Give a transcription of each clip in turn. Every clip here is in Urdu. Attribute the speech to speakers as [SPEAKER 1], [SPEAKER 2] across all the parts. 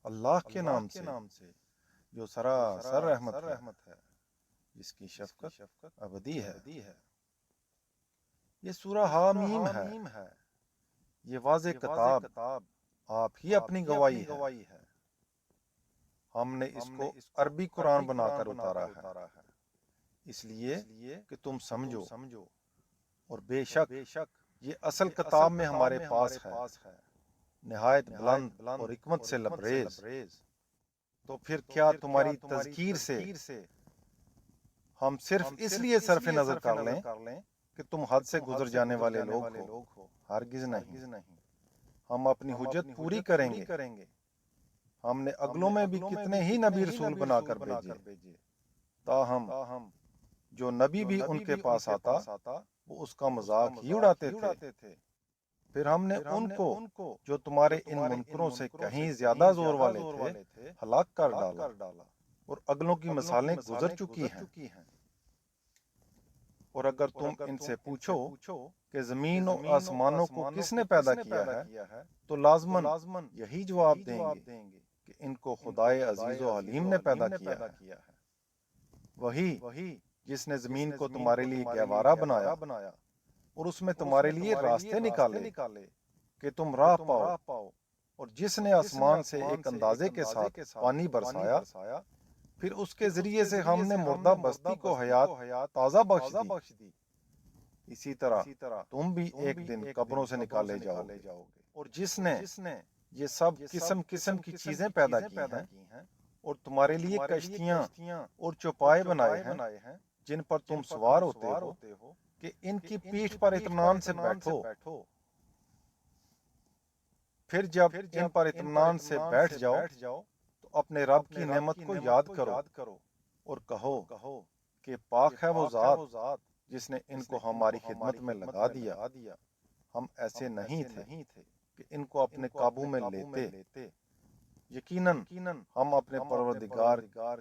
[SPEAKER 1] اللہ کے نام سے جو سراسر رحمت ہے، جس کی شفقت ابدی ہے۔ یہ سورہ حامیم ہے، یہ واضح کتاب آپ ہی اپنی گواہی ہے۔ ہم نے اس کو عربی قرآن بنا کر اتارا ہے، اس لیے کہ تم سمجھو، اور بے شک یہ اصل کتاب میں ہمارے پاس ہے، نہایت بلند اور حکمت سے لبریز۔ تو پھر کیا تمہاری تذکیر سے ہم صرف اس لیے صرف نظر کر لیں کہ تم حد سے گزر جانے والے لوگ ہو؟ ہرگز نہیں، ہم اپنی حجت پوری کریں گے۔ ہم نے اگلوں میں بھی کتنے ہی نبی رسول بنا کر بھیجے، تاہم جو نبی بھی ان کے پاس آتا وہ اس کا مذاق ہی اڑاتے تھے۔ پھر ہم نے ان کو جو تمہارے ان منکروں سے کہیں زیادہ زور والے تھے ہلاک کر ڈالا، اور اگلوں کی مثالیں گزر چکی ہیں۔ اور اگر تم ان سے پوچھو کہ زمین و آسمانوں کو کس نے پیدا کیا ہے، تو لازماً یہی جواب دیں گے کہ ان کو خدائے عزیز و حلیم نے پیدا کیا ہے۔ وہی جس نے زمین کو تمہارے لیے گہوارہ بنایا اور اس میں تمہارے لیے راستے نکالے کہ تم راہ پاؤ، اور جس نے آسمان سے ایک اندازے کے ساتھ پانی برسایا، پھر اس کے ذریعے سے ہم نے مردہ بستی کو حیات تازہ بخش دی۔ اسی طرح تم بھی ایک دن قبروں سے نکالے جاؤ گے۔ اور جس نے یہ سب قسم قسم کی چیزیں پیدا کی ہیں، اور تمہارے لیے کشتیاں اور چوپائے بنائے ہیں جن پر تم سوار ہوتے ہو، کہ ان کی پیٹھ پر اطمینان سے بیٹھو۔ پھر جب ان پر اطمینان سے بیٹھ جاؤ تو اپنے رب کی نعمت کو یاد کرو، اور کہو کہ پاک ہے وہ ذات جس نے ان کو ہماری خدمت میں لگا دیا۔ ہم ایسے نہیں تھے کہ ان کو اپنے قابو میں لیتے۔ یقیناً ہم اپنے پروردگار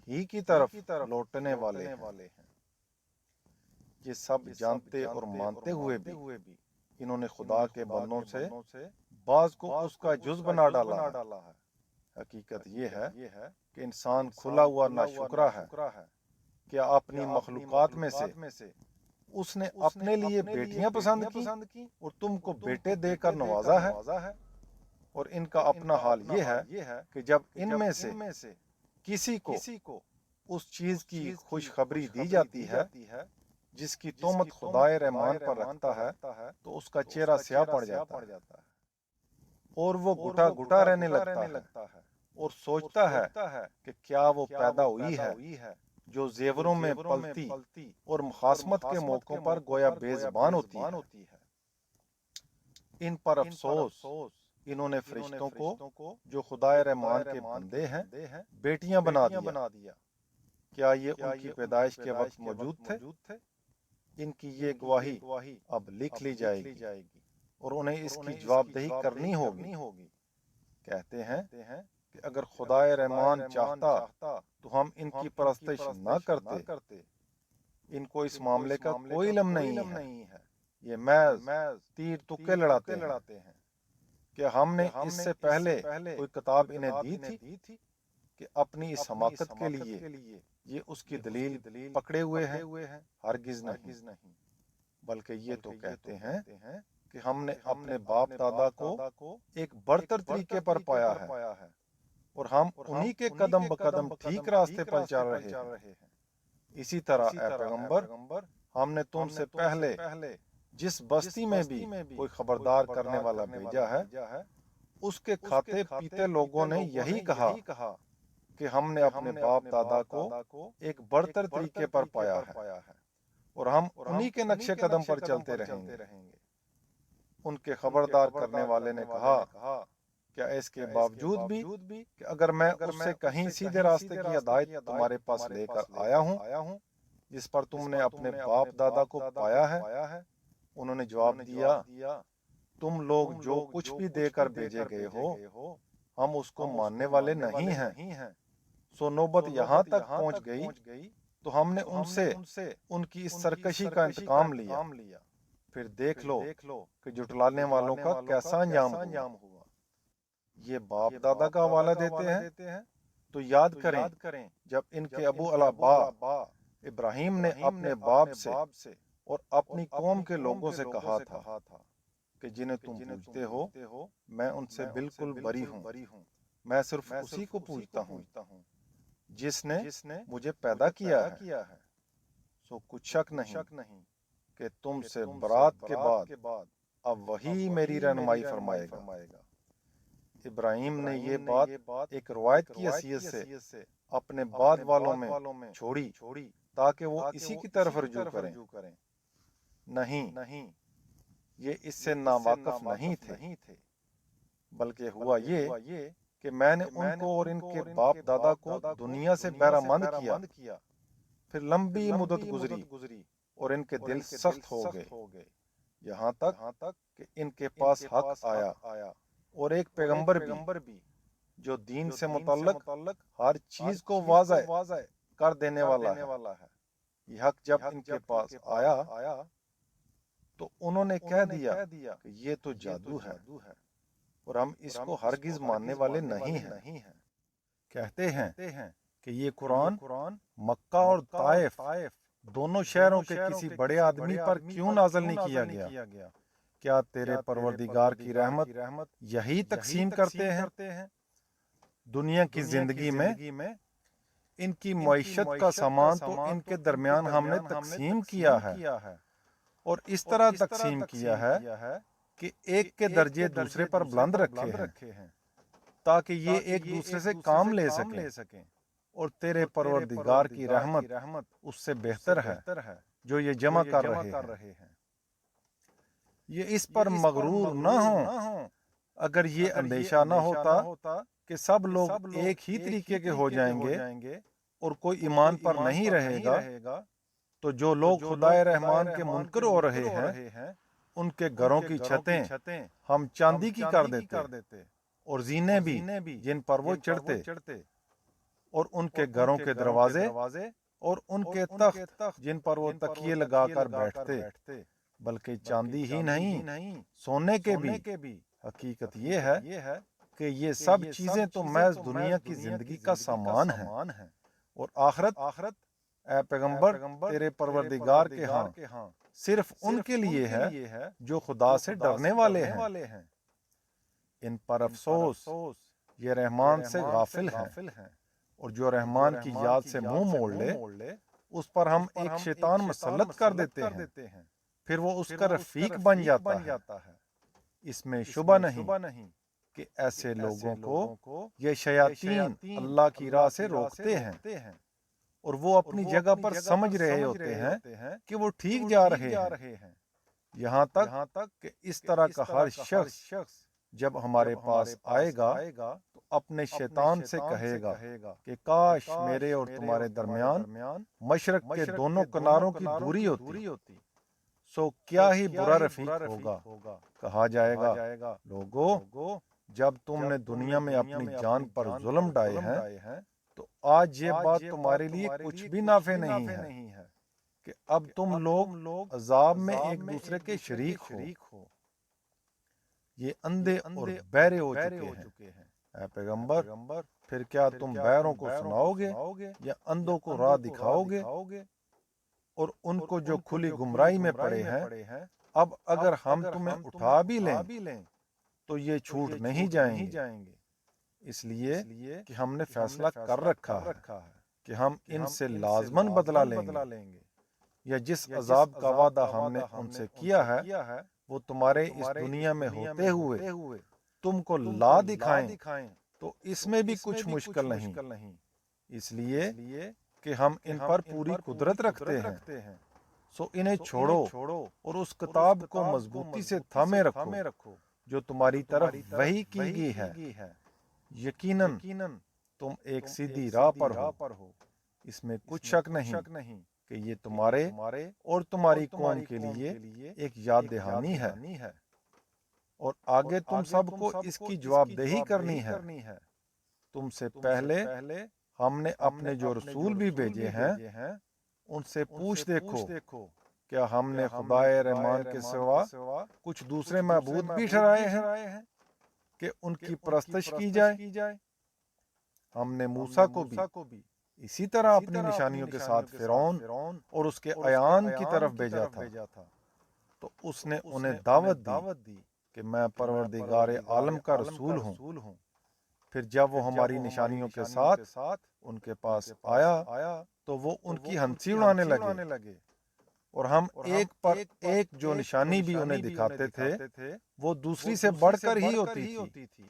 [SPEAKER 1] ہی کی طرف لوٹنے والے ہیں۔ یہ سب جانتے اور مانتے ہوئے بھی انہوں نے خدا کے بندوں سے بعض کو اس کا جز بنا ڈالا ہے۔ حقیقت یہ ہے کہ انسان کھلا ہوا ناشکرا ہے۔ کیا اپنی مخلوقات میں سے اس نے اپنے لیے بیٹیاں پسند کی اور تم کو بیٹے دے کر نوازا ہے؟ اور ان کا اپنا حال یہ ہے کہ جب ان میں سے کسی کو اس چیز کی خوشخبری دی جاتی ہے جس کی تہمت خدائے رحمان پر رکھتا ہے، تو اس کا چہرہ سیاہ پڑ جاتا ہے، اور وہ گھٹا گھٹا رہنے لگتا ہے، اور سوچتا ہے کہ کیا وہ پیدا ہوئی ہے جو زیوروں میں پلتی اور مخاصمت کے موقعوں پر گویا بے زبان ہوتی ہے۔ ان پر افسوس، انہوں نے فرشتوں کو جو خدائے رحمان کے بندے ہیں بیٹیاں بنا دیا۔ کیا یہ ان کی پیدائش کے وقت موجود تھے؟ ان کی یہ گواہی اب لکھ لی جائے گی، اور انہیں اس کی جواب دہی کرنی ہوگی۔ کہتے ہیں کہ اگر خدائے رحمان چاہتا تو ہم ان کی پرستش نہ کرتے۔ ان کو اس معاملے کا کوئی علم نہیں ہے، یہ محض تیر تکے لڑاتے ہیں۔ کہ ہم نے اس سے پہلے کوئی کتاب انہیں دی تھی کہ اپنی اس حماقت کے لیے یہ اس کی دلیل پکڑے ہوئے ہیں؟ ہرگز نہیں، بلکہ یہ تو کہتے ہیں کہ ہم نے اپنے باپ دادا کو ایک برتر طریقے پر پایا ہے، اور ہم انہی کے قدم بقدم ٹھیک راستے پر چل رہے ہیں۔ اسی طرح اے پیغمبر، ہم نے تم سے پہلے جس بستی میں بھی کوئی خبردار کرنے والا بھیجا ہے، اس کے کھاتے پیتے لوگوں نے یہی کہا کہ ہم نے اپنے باپ دادا کو ایک برتر طریقے پر پایا ہے، اور ہم انہی کے نقش قدم پر چلتے رہیں گے۔ ان کے خبردار کرنے والے نے کہا، کیا اس کے باوجود بھی کہ اگر میں اس سے کہیں سیدھے راستے کی ہدایت تمہارے پاس لے کر آیا ہوں جس پر تم نے اپنے باپ دادا کو پایا ہے؟ انہوں نے جواب دیا، تم لوگ جو کچھ بھی دے کر بھیجے گئے ہو ہم اس کو ماننے والے نہیں ہیں۔ سو نوبت یہاں تک پہنچ گئی تو ہم نے ان سے ان کی اس سرکشی کا انتقام لیا۔ پھر دیکھ لو کہ جھٹلانے والوں کا کیسا انجام ہوا۔ یہ باپ دادا کا حوالہ دیتے ہیں تو یاد کریں جب ان کے ابو الآبا ابراہیم نے اپنے باپ سے اور اپنی قوم کے لوگوں سے کہا تھا کہ جنہیں تم پوجتے ہو میں ان سے بالکل بری ہوں، میں صرف اسی کو پوجتا ہوں جس نے مجھے پیدا کیا ہے۔ سو کچھ شک نہیں کہ تم سے برات کے بعد اب وہی میری رہنمائی فرمائے گا۔ ابراہیم نے یہ بات ایک روایت کی حیثیت سے اپنے بعد والوں میں چھوڑی تاکہ وہ اسی کی طرف رجوع کریں۔ نہیں، یہ اس سے ناواقف نہیں تھے، بلکہ ہوا یہ کہ میں نے ان کو اور ان کے باپ دادا کو دنیا سے بہرہ مند کیا، پھر لمبی مدت گزری اور ان کے دل سخت ہو گئے، یہاں تک کہ ان کے پاس حق آیا اور ایک پیغمبر بھی جو دین سے متعلق ہر چیز کو واضح کر دینے والا ہے۔ یہ حق جب ان کے پاس آیا تو انہوں نے کہہ دیا کہ یہ تو جادو ہے اور ہم اس کو ہرگز ماننے والے نہیں ہیں۔ کہتے ہیں کہ یہ قرآن مکہ اور طائف دونوں شہروں کے کسی بڑے آدمی پر کیوں نازل نہیں کیا گیا؟ کیا تیرے پروردگار کی رحمت یہی تقسیم کرتے ہیں؟ دنیا کی زندگی میں ان کی معیشت کا سامان تو ان کے درمیان ہم نے تقسیم کیا ہے، اور اس طرح تقسیم کیا ہے کہ ایک کے درجے دوسرے پر بلند رکھے ہیں تاکہ یہ ایک دوسرے سے کام لے سکیں، اور تیرے پروردگار کی رحمت اس سے بہتر ہے جو یہ جمع کر رہے ہیں۔ یہ اس پر مغرور نہ ہوں، اگر یہ اندیشہ نہ ہوتا کہ سب لوگ ایک ہی طریقے کے ہو جائیں گے اور کوئی ایمان پر نہیں رہے گا، تو جو لوگ خدائے رحمان کے منکر ہو رہے ہیں ان کے گھروں کی چھتیں ہم چاندی کی کر دیتے اور زینے بھی جن پر وہ چڑھتے، اور ان کے گھروں کے دروازے اور ان کے تخت جن پر وہ تکیے لگا کر بیٹھتے، بلکہ چاندی ہی نہیں سونے کے بھی۔ حقیقت یہ ہے کہ یہ سب چیزیں تو محض دنیا کی زندگی کا سامان ہیں، اور آخرت اے پیغمبر تیرے پروردگار کے ہاں صرف ان کے لیے ہے جو خدا سے ڈرنے والے ہیں۔ ان پر افسوس، یہ رحمان سے غافل ہیں، اور جو رحمان کی یاد سے منہ موڑ لے اس پر ہم ایک شیطان مسلط کر دیتے ہیں، پھر وہ اس کا رفیق بن جاتا ہے۔ اس میں شبہ نہیں کہ ایسے لوگوں کو یہ شیاطین اللہ کی راہ سے روکتے ہیں، اور وہ اپنی جگہ پر سمجھ رہے ہوتے ہیں کہ وہ ٹھیک جا رہے ہیں، یہاں تک کہ اس طرح کا ہر شخص جب ہمارے پاس آئے گا تو اپنے شیطان سے کہے گا کہ کاش میرے اور تمہارے درمیان مشرق کے دونوں کناروں کی دوری ہوتی، سو کیا ہی برا رفیق ہوگا۔ کہا جائے گا لوگو، جب تم نے دنیا میں اپنی جان پر ظلم ڈائے ہیں تو آج یہ بات تمہارے لیے کچھ بھی نافع نہیں ہے کہ اب تم لوگ عذاب میں ایک دوسرے کے شریک ہو۔ یہ اندھے اور بہرے ہو چکے ہیں۔ اے پیغمبر، پھر کیا تم بہروں کو سناؤ گے یا اندھوں کو راہ دکھاؤ گے؟ اور ان کو جو کھلی گمراہی میں پڑے ہیں، اب اگر ہم تمہیں اٹھا بھی لیں تو یہ چھوٹ نہیں جائیں گے، اس لیے کہ ہم نے فیصلہ کر رکھا ہے کہ ہم ان سے لازماً بدلہ لیں گے، یا جس عذاب کا وعدہ ہم نے ان سے کیا ہے وہ تمہارے اس دنیا میں ہوتے ہوئے تم کو لا دکھائیں تو اس میں بھی کچھ مشکل نہیں، اس لیے کہ ہم ان پر پوری قدرت رکھتے ہیں۔ سو انہیں چھوڑو اور اس کتاب کو مضبوطی سے تھامے رکھو جو تمہاری طرف وحی کی گئی ہے، یقیناً تم ایک سیدھی راہ پر ہو۔ اس میں کچھ شک نہیں کہ یہ تمہارے اور تمہاری قوم کے لیے ایک یاد دہانی ہے، اور آگے تم سب کو اس کی جواب دہی کرنی ہے۔ تم سے پہلے ہم نے اپنے جو رسول بھی بھیجے ہیں ان سے پوچھ دیکھو کیا ہم نے خدائے رحمان کے سوا کچھ دوسرے معبود بھی ٹھہرائے ہیں؟ کہ ان کی پرستش کی جائے۔ ہم نے موسیٰ کو بھی اسی طرح اپنی نشانیوں کے ساتھ فرعون اور اس کے ایان کی طرف بھیجا تھا، تو اس نے انہیں دعوت دی کہ میں پروردگار عالم کا رسول ہوں۔ پھر جب وہ ہماری نشانیوں کے ساتھ ان کے پاس آیا تو وہ ان کی ہنسی اڑانے لگے، اور ہم ایک پر ایک جو نشانی بھی انہیں دکھاتے تھے وہ دوسری سے بڑھ کر ہی ہوتی تھی،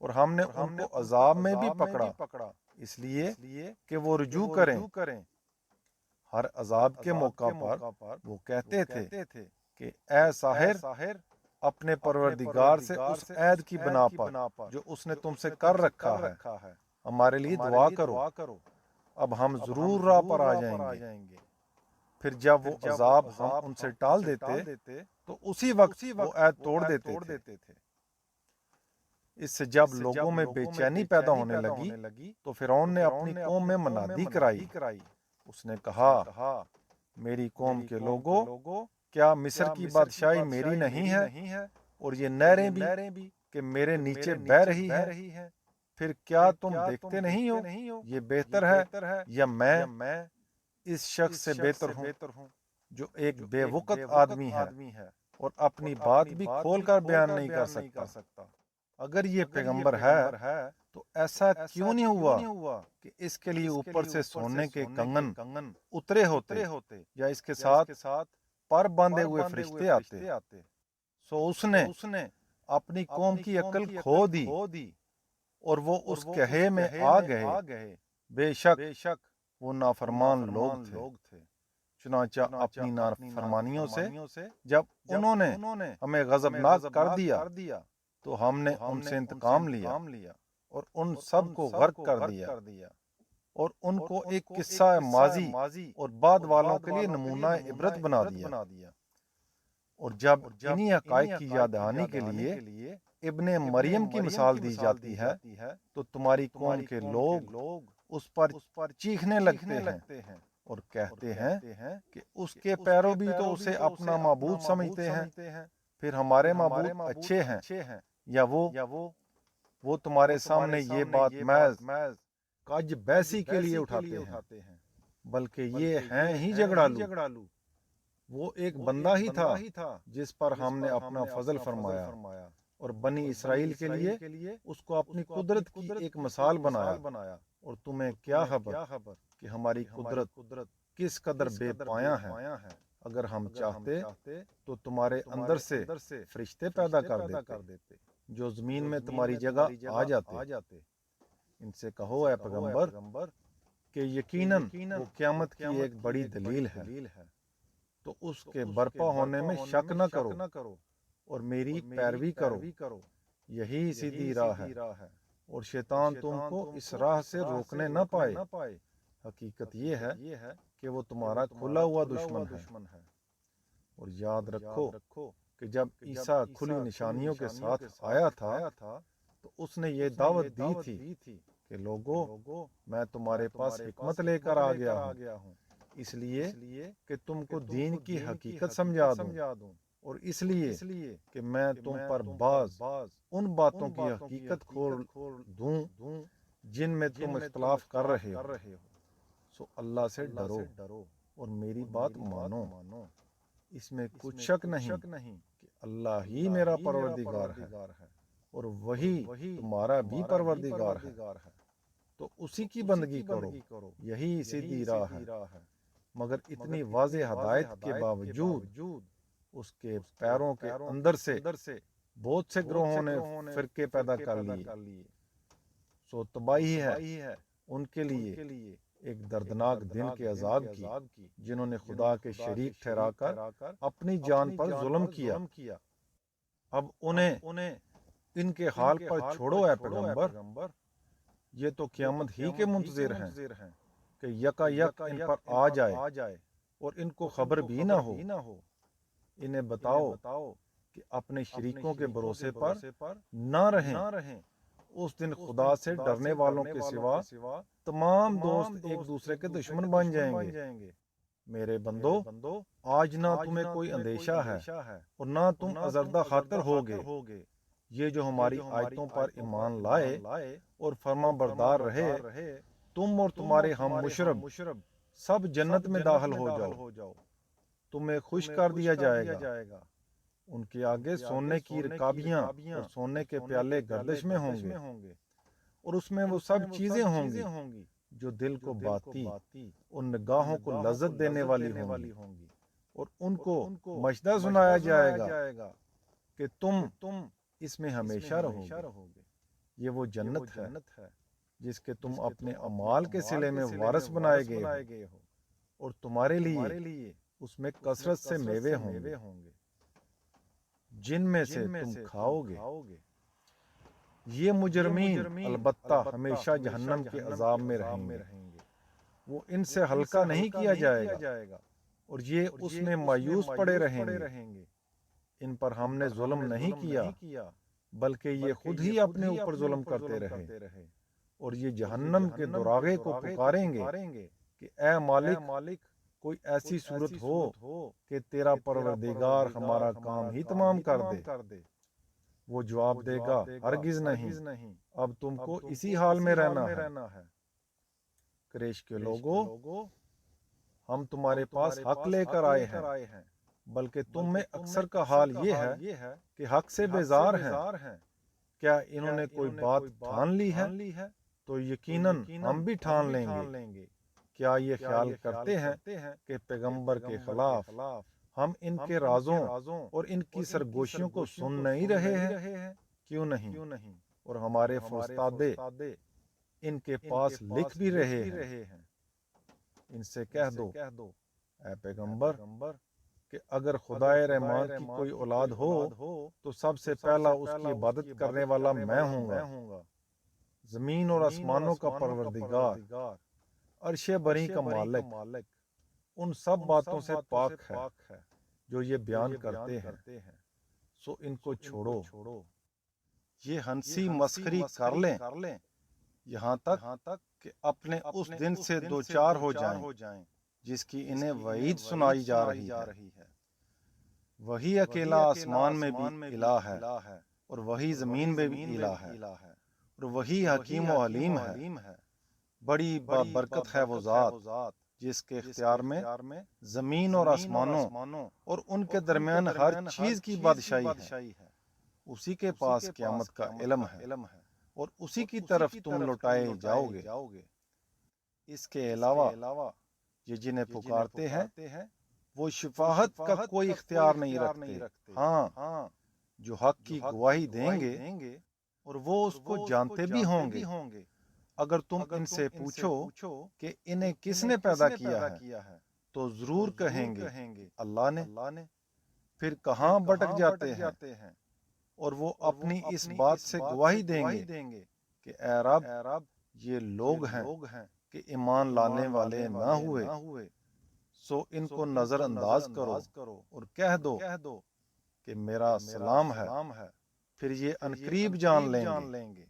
[SPEAKER 1] اور ہم نے ان کو عذاب میں بھی پکڑا اس لیے کہ وہ رجوع کریں۔ ہر عذاب کے موقع پر وہ کہتے تھے کہ اے ساحر، اپنے پروردگار سے اس عہد کی بنا پر جو اس نے تم سے کر رکھا ہے ہمارے لیے دعا کرو، اب ہم ضرور راہ پر آ جائیں گے۔ پھر جب وہ عذاب ہم ان سے ٹال دیتے تو اسی وقت وہ عہد توڑ دیتے تھے۔ اس سے جب لوگوں میں بے چینی پیدا ہونے لگی تو فرعون نے اپنی قوم میں منادی کرائی۔ اس نے کہا، میری قوم کے لوگوں، کیا مصر کی بادشاہی میری نہیں ہے، اور یہ نہریں بھی کہ میرے نیچے بہہ رہی ہے؟ پھر کیا تم دیکھتے نہیں ہو یہ بہتر ہے یا میں اس شخص سے بہتر ہوں جو ایک بے وقت آدمی ہے اور اپنی بات بھی کھول کر بیان نہیں کر سکتا؟ اگر یہ پیغمبر ہے تو ایسا کیوں نہیں ہوا کہ اس کے لیے اوپر سے سونے کے کنگن اترے ہوتے یا اس کے ساتھ پر باندھے ہوئے فرشتے آتے؟ سو اس نے اپنی قوم کی عقل کھو دی اور وہ اس کہے میں آ گئے۔ بے شک وہ نافرمان لوگ تھے۔ چنانچہ اپنی نافرمانیوں سے جب انہوں نے ہمیں غضبناک کر دیا تو ہم نے ان سے انتقام لیا اور ان سب کو غرق کر دیا، اور ان کو ایک قصہ ماضی اور بعد والوں کے لیے نمونہ عبرت بنا دیا۔ اور جب انہی حقائق کی یاد دہانی کے لیے ابن مریم کی مثال دی جاتی ہے تو تمہاری قوم کے لوگ اس پر چیخنے لگتے ہیں اور کہتے ہیں کہ اس کے پیرو بھی تو اسے اپنا معبود سمجھتے ہیں۔ پھر ہمارے معبود اچھے ہیں یا وہ تمہارے سامنے یہ بات محض کج بیسی کے لیے اٹھاتے ہیں، بلکہ یہ ہیں ہی جھگڑالو۔ وہ ایک بندہ ہی تھا جس پر ہم نے اپنا فضل فرمایا اور بنی اسرائیل کے لیے اس کو اپنی قدرت کی ایک مثال بنایا۔ اور تمہیں کیا خبر کہ ہماری قدرت کس قدر بے پایاں ہے؟ اگر ہم چاہتے تو تمہارے اندر سے فرشتے پیدا کر دیتے جو زمین میں تمہاری جگہ آ جاتے۔ ان سے کہو اے پیغمبر کہ یقیناً وہ قیامت کی ایک بڑی دلیل ہے، تو اس کے برپا ہونے میں شک نہ کرو اور میری پیروی کرو، یہی سیدھی راہ ہے، اور شیطان تم کو اس راہ سے روکنے نہ پائے۔ حقیقت یہ ہے کہ وہ تمہارا کھلا ہوا دشمن ہے۔ اور یاد رکھو کہ جب عیسیٰ کھلی نشانیوں کے ساتھ آیا تھا تو اس نے یہ دعوت دی تھی کہ لوگو، میں تمہارے پاس حکمت لے کر آ گیا ہوں، اس لیے کہ تم کو دین کی حقیقت سمجھا دوں، اور اس لیے کہ میں تم پر بعض ان باتوں کی حقیقت کھول دوں جن میں تم اختلاف کر رہے ہو۔ سو اللہ سے ڈرو اور میری بات مانو، اس میں کچھ شک نہیں کہ اللہ ہی میرا پروردگار ہے اور وہی تمہارا بھی پروردگار ہے، تو اسی کی بندگی کرو، یہی سیدھی راہ ہے۔ مگر اتنی واضح ہدایت کے باوجود اس کے پیروں کے اندر سے بہت سے گروہوں نے فرقے پیدا کر لیے۔ سو تباہی ہے ان کے لیے ایک دردناک دن کے عذاب کی جنہوں نے خدا کے شریک ٹھہرا کر اپنی جان پر ظلم کیا۔ اب انہیں ان کے حال پر چھوڑو اے پیغمبر، یہ تو قیامت ہی کے منتظر ہیں کہ یکا یک ان پر آ جائے اور ان کو خبر بھی نہ ہو۔ انہیں بتاؤ کہ اپنے شریکوں کے بھروسے پر نہ رہیں، اس دن خدا سے ڈرنے والوں کے سوا تمام دوست ایک دوسرے کے دشمن بن جائیں گے۔ میرے بندو، آج نہ تمہیں کوئی اندیشہ ہے اور نہ تم ازردہ خاطر ہوگے، یہ جو ہماری آیتوں پر ایمان لائے اور فرما بردار رہے، تم اور تمہارے ہم مشرب سب جنت میں داخل ہو جاؤ، تمہیں خوش کر دیا جائے گا۔ ان کے آگے سونے کی رکابیاں اور سونے کے پیالے گردش میں ہوں گے، اور اس میں وہ سب چیزیں ہوں گی جو دل کو باتی اور نگاہوں کو لذت دینے والی ہوں گی، اور ان کو مشدہ سنایا جائے گا کہ تم اس میں ہمیشہ رہو گے۔ یہ وہ جنت ہے جس کے تم اپنے اعمال کے صلے میں وارث بنائے گئے ہو، اور تمہارے لیے اس میں کثرت سے میوے ہوں گے جن میں سے تم کھاؤ گے۔ یہ مجرمین البتہ ہمیشہ جہنم کے عذاب میں رہیں گے، وہ ان سے ہلکا نہیں کیا جائے گا، اور یہ اس میں مایوس پڑے رہیں گے۔ ان پر ہم نے ظلم نہیں کیا، بلکہ یہ خود ہی اپنے اوپر ظلم کرتے رہے، اور یہ جہنم کے دراغے کو پکاریں گے کہ اے مالک، کوئی ایسی صورت ہو کہ تیرا پروردگار ہمارا کام ہی تمام کر دے۔ وہ جواب دے گا، ہرگز نہیں، اب تم کو اسی حال میں رہنا ہے۔ قریش کے لوگوں، ہم تمہارے پاس حق لے کر آئے ہیں، بلکہ تم میں اکثر کا حال یہ ہے کہ حق سے بیزار ہیں۔ کیا انہوں نے کوئی بات ٹھان لی ہے؟ تو یقیناً ہم بھی ٹھان لیں گے۔ کیا یہ خیال کرتے ہیں کہ پیغمبر کے خلاف ہم ان کے رازوں اور ان کی سرگوشیوں کو سن نہیں رہے ہیں؟ کیوں نہیں؟ اور ہمارے فرستادے ان کے پاس لکھ بھی رہے ہیں۔ ان سے کہہ دو، اے پیغمبر، کہ اگر خدائے رحمان کی کوئی اولاد ہو تو سب سے پہلا اس کی عبادت کرنے والا میں ہوں گا۔ زمین اور آسمانوں کا پروردگار، عرش بری کا مالک، ان سب باتوں سے پاک ہے جو یہ بیان کرتے ہیں، سو ان کو چھوڑو۔ یہ ہنسی مسخری کر لیں یہاں تک کہ اپنے اس دن سے دوچار ہو جائیں جس کی انہیں وعید سنائی جا رہی ہے۔ وہی اکیلا آسمان میں بھی الہ ہے، اور وہی زمین میں بھی الہ ہے، اور وہی حکیم و علیم ہے۔ بڑی بابرکت ہے وہ ذات جس کے اختیار میں زمین اور آسمانوں اور ان کے درمیان ہر چیز کی بادشاہی ہے۔ اسی کے پاس قیامت کا علم ہے، اور اسی کی طرف تم لوٹائے جاؤ گے۔ اس کے علاوہ یہ جنہیں پکارتے ہیں وہ شفاعت کا کوئی اختیار نہیں رکھتے، ہاں جو حق کی گواہی دیں گے، اور وہ اس کو جانتے بھی ہوں گے۔ اگر تم ان سے پوچھو کہ انہیں کس نے پیدا کیا ہے تو ضرور کہیں گے اللہ نے۔ پھر کہاں بھٹک جاتے ہیں، اور وہ اپنی اس بات سے گواہی دیں گے کہ اے رب، یہ لوگ ہیں کہ ایمان لانے والے نہ ہوئے، سو ان کو نظر انداز کرو اور کہہ دو کہ میرا سلام ہے، پھر یہ عنقریب جان لیں گے۔